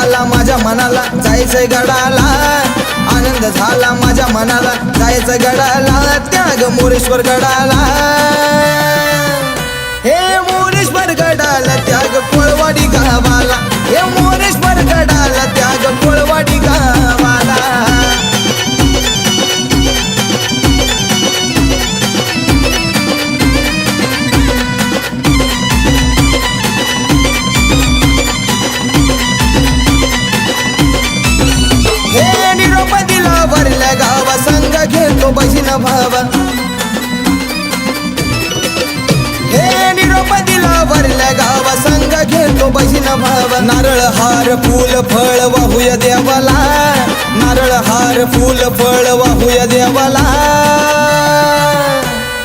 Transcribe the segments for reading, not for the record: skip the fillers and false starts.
झाला माझ्या मनाला जायचंय गडाला, आनंद झाला माझ्या मनाला जायचं गडाला, त्याग मोरेश्वर गडाला, हे मोरेश्वर गडाला त्याग कोळवाडी गावाला, हे मोरेश्वर गडाला त्याग कोळवाडी गावाला. हे निरोप दिला भरल्या गावा संग घेतो बहीण भावा, हे निरोप दिला भरल्या गावा संग घेतो बहीण भावा. नारळ हार फूल फळ वाहूया देवाला, नारळ हार फूल फळ वाहूया देवाला,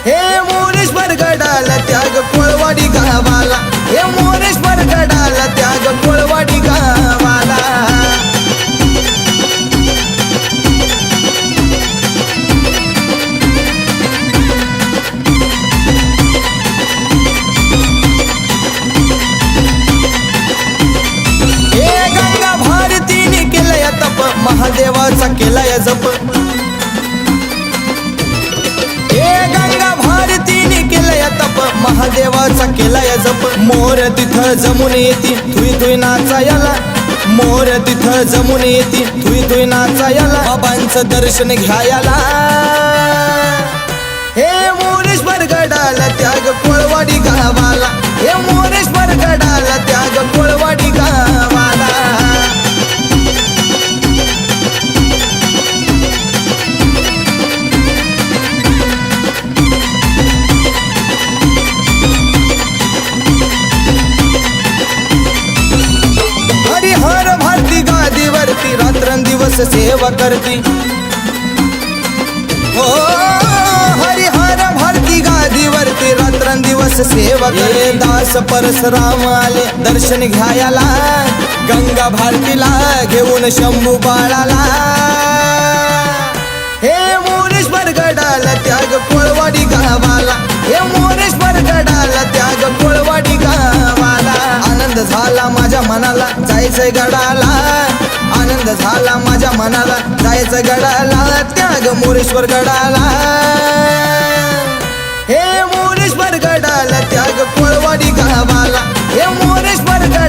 हे मोरेश्वर गडाला त्याग कोळवाडी गावाला, हे मोरेश्वर गडाला त्याग कोळवाडी गावाला. महादेवाचा केलाय जप, हे गंगा भारतीने केलाय तप, महादेवाचा केलाय जप. मोर तिथं जमून येती थुई थुई नाचायला, मोर तिथं जमून येती थुई थुई नाचायला, बाबांचं दर्शन घ्यायला, हे मोरेश्वर गडाला त्याग कोळवाडी गावाला, हे मोरेश्वर गडाला त्याग कोळवाडी गावाला. हरिहर भारती गादीवरती रात्रंदिवस सेवा करती, हो हरिहर भारती गादीवरती रात्रंदिवस सेवा करती. दास परशुराम आले दर्शन घ्यायला, गंगा भारतीला घेऊन शंभू बाळाला, हे मोरेश्वर गडाला त्याग कोळवाडी गावाला, हे मोरेश्वर गडाला त्याग कोळवाडी गावाला. आनंद झाला माझ्या मनाला जायचंय गडाला, आनंद झाला माझ्या मनाला जायचं गडाला, त्याग मोरेश्वर गडाला, हे मोरेश्वर गडाला त्याग कोळवाडी गावाला, हे मोरेश्वर गडाला